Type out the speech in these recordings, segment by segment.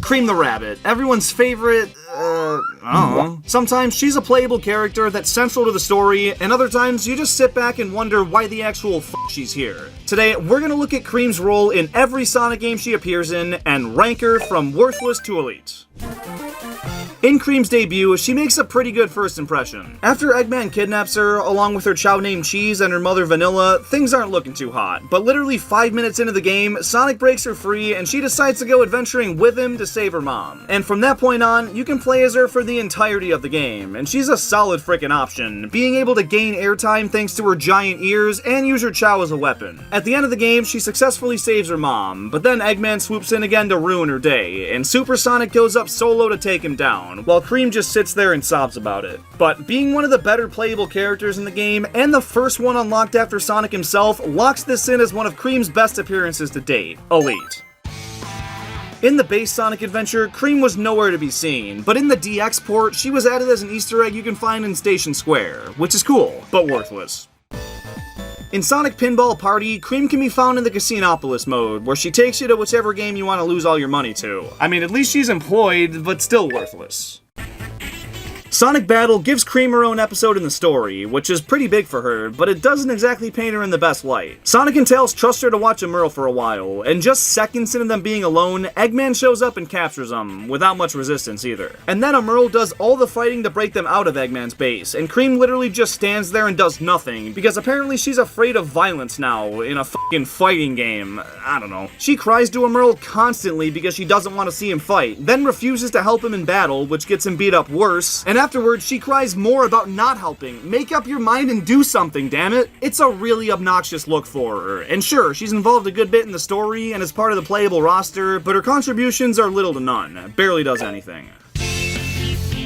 Cream the Rabbit, everyone's favorite, I don't know. Sometimes she's a playable character that's central to the story, and other times you just sit back and wonder why the actual she's here. Today, we're gonna look at Cream's role in every Sonic game she appears in, and rank her from worthless to elite. In Cream's debut, she makes a pretty good first impression. After Eggman kidnaps her, along with her chow named Cheese and her mother Vanilla, things aren't looking too hot. But literally 5 minutes into the game, Sonic breaks her free and she decides to go adventuring with him to save her mom. And from that point on, you can play as her for the entirety of the game, and she's a solid frickin' option, being able to gain airtime thanks to her giant ears and use her chow as a weapon. At the end of the game, she successfully saves her mom, but then Eggman swoops in again to ruin her day, and Super Sonic goes up solo to take him down, while Cream just sits there and sobs about it. But being one of the better playable characters in the game, and the first one unlocked after Sonic himself, locks this in as one of Cream's best appearances to date. Elite. In the base Sonic adventure, Cream was nowhere to be seen, but in the DX port, she was added as an Easter egg you can find in Station Square, which is cool, but worthless. In Sonic Pinball Party, Cream can be found in the Casinopolis mode, where she takes you to whichever game you want to lose all your money to. I mean, at least she's employed, but still worthless. Sonic Battle gives Cream her own episode in the story, which is pretty big for her, but it doesn't exactly paint her in the best light. Sonic and Tails trust her to watch Emerl for a while, and just seconds into them being alone, Eggman shows up and captures them, without much resistance either. And then Emerl does all the fighting to break them out of Eggman's base, and Cream literally just stands there and does nothing, because apparently she's afraid of violence now, in a fucking fighting game. I don't know. She cries to Emerl constantly because she doesn't want to see him fight, then refuses to help him in battle, which gets him beat up worse, and afterwards, she cries more about not helping. Make up your mind and do something, damn it. It's a really obnoxious look for her. And sure, she's involved a good bit in the story and is part of the playable roster, but her contributions are little to none. Barely does anything.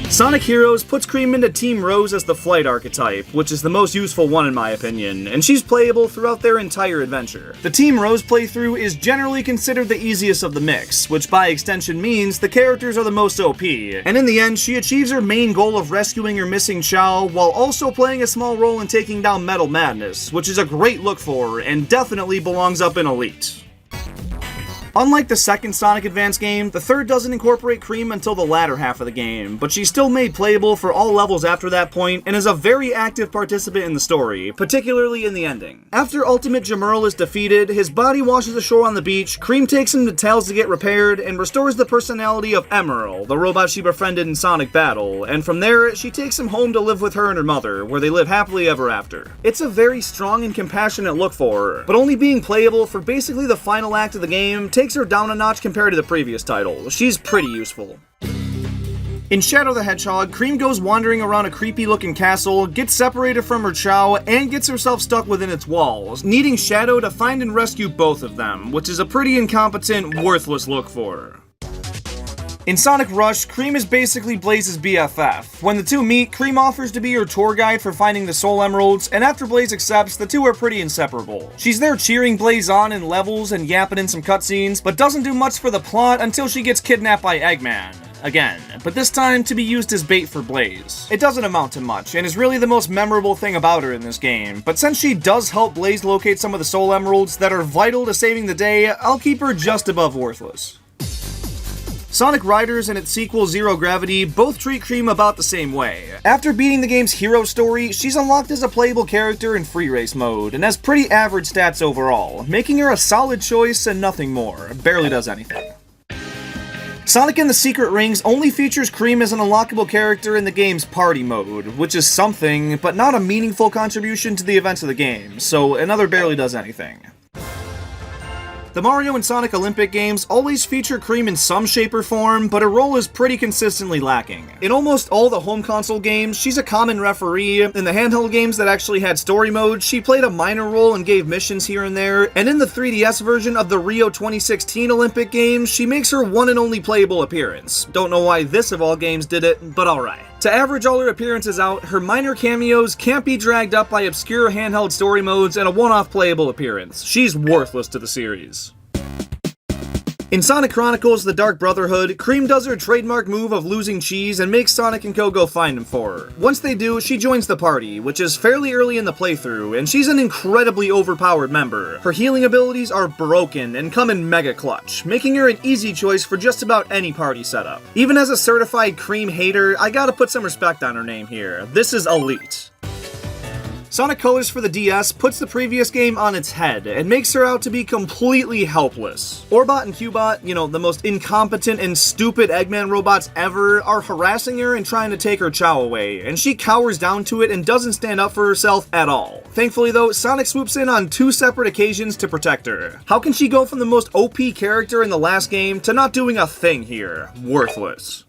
Sonic Heroes puts Cream into Team Rose as the flight archetype, which is the most useful one in my opinion, and she's playable throughout their entire adventure. The Team Rose playthrough is generally considered the easiest of the mix, which by extension means the characters are the most OP, and in the end she achieves her main goal of rescuing her missing Chow, while also playing a small role in taking down Metal Madness, which is a great look for her, and definitely belongs up in Elite. Unlike the second Sonic Advance game, the third doesn't incorporate Cream until the latter half of the game, but she's still made playable for all levels after that point, and is a very active participant in the story, particularly in the ending. After Ultimate Jamerl is defeated, his body washes ashore on the beach, Cream takes him to Tails to get repaired, and restores the personality of Emerl, the robot she befriended in Sonic Battle, and from there, she takes him home to live with her and her mother, where they live happily ever after. It's a very strong and compassionate look for her, but only being playable for basically the final act of the game takes her down a notch compared to the previous title. She's pretty useful. In Shadow the Hedgehog, Cream goes wandering around a creepy looking castle, gets separated from her Chow, and gets herself stuck within its walls, needing Shadow to find and rescue both of them, which is a pretty incompetent, worthless look for her. In Sonic Rush, Cream is basically Blaze's BFF. When the two meet, Cream offers to be her tour guide for finding the Soul Emeralds, and after Blaze accepts, the two are pretty inseparable. She's there cheering Blaze on in levels and yapping in some cutscenes, but doesn't do much for the plot until she gets kidnapped by Eggman. Again, but this time to be used as bait for Blaze. It doesn't amount to much, and is really the most memorable thing about her in this game, but since she does help Blaze locate some of the Soul Emeralds that are vital to saving the day, I'll keep her just above worthless. Sonic Riders and its sequel Zero Gravity both treat Cream about the same way. After beating the game's hero story, she's unlocked as a playable character in free race mode, and has pretty average stats overall, making her a solid choice and nothing more. Barely does anything. Sonic and the Secret Rings only features Cream as an unlockable character in the game's party mode, which is something, but not a meaningful contribution to the events of the game, so another barely does anything. The Mario and Sonic Olympic games always feature Cream in some shape or form, but her role is pretty consistently lacking. In almost all the home console games, she's a common referee. In the handheld games that actually had story modes, she played a minor role and gave missions here and there, and in the 3DS version of the Rio 2016 Olympic Games, she makes her one and only playable appearance. Don't know why this of all games did it, but alright. To average all her appearances out, her minor cameos can't be dragged up by obscure handheld story modes and a one-off playable appearance. She's worthless to the series. In Sonic Chronicles The Dark Brotherhood, Cream does her trademark move of losing cheese and makes Sonic and Co go find him for her. Once they do, she joins the party, which is fairly early in the playthrough, and she's an incredibly overpowered member. Her healing abilities are broken and come in mega clutch, making her an easy choice for just about any party setup. Even as a certified Cream hater, I gotta put some respect on her name here. This is elite. Sonic Colors for the DS puts the previous game on its head and makes her out to be completely helpless. Orbot and Cubot, the most incompetent and stupid Eggman robots ever, are harassing her and trying to take her Chow away, and she cowers down to it and doesn't stand up for herself at all. Thankfully though, Sonic swoops in on 2 separate occasions to protect her. How can she go from the most OP character in the last game to not doing a thing here? Worthless.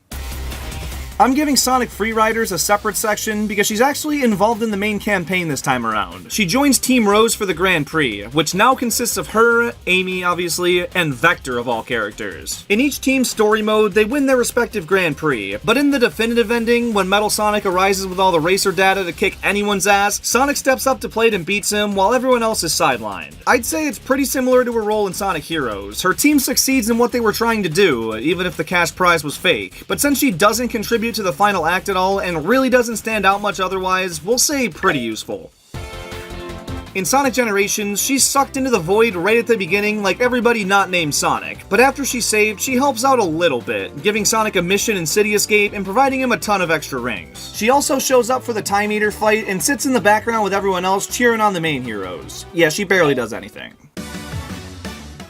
I'm giving Sonic Freeriders a separate section because she's actually involved in the main campaign this time around. She joins Team Rose for the Grand Prix, which now consists of her, Amy obviously, and Vector of all characters. In each team's story mode, they win their respective Grand Prix, but in the definitive ending, when Metal Sonic arises with all the racer data to kick anyone's ass, Sonic steps up to plate and beats him while everyone else is sidelined. I'd say it's pretty similar to her role in Sonic Heroes. Her team succeeds in what they were trying to do, even if the cash prize was fake, but since she doesn't contribute to the final act at all and really doesn't stand out much otherwise, we'll say pretty useful. In Sonic Generations, she's sucked into the void right at the beginning like everybody not named Sonic, but after she's saved, she helps out a little bit, giving Sonic a mission in City Escape and providing him a ton of extra rings. She also shows up for the Time Eater fight and sits in the background with everyone else cheering on the main heroes. Yeah, she barely does anything.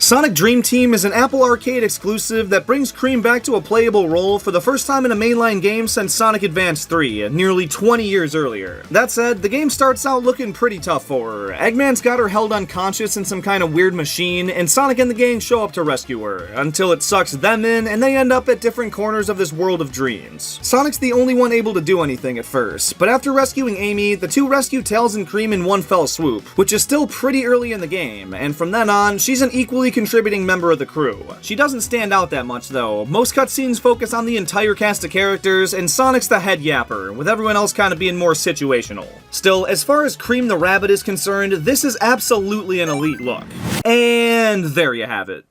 Sonic Dream Team is an Apple Arcade exclusive that brings Cream back to a playable role for the first time in a mainline game since Sonic Advance 3, nearly 20 years earlier. That said, the game starts out looking pretty tough for her. Eggman's got her held unconscious in some kind of weird machine, and Sonic and the gang show up to rescue her, until it sucks them in and they end up at different corners of this world of dreams. Sonic's the only one able to do anything at first, but after rescuing Amy, the two rescue Tails and Cream in one fell swoop, which is still pretty early in the game, and from then on, she's an equally contributing member of the crew. She doesn't stand out that much though. Most cutscenes focus on the entire cast of characters, and Sonic's the head yapper, with everyone else kind of being more situational. Still, as far as Cream the Rabbit is concerned, this is absolutely an elite look. And there you have it.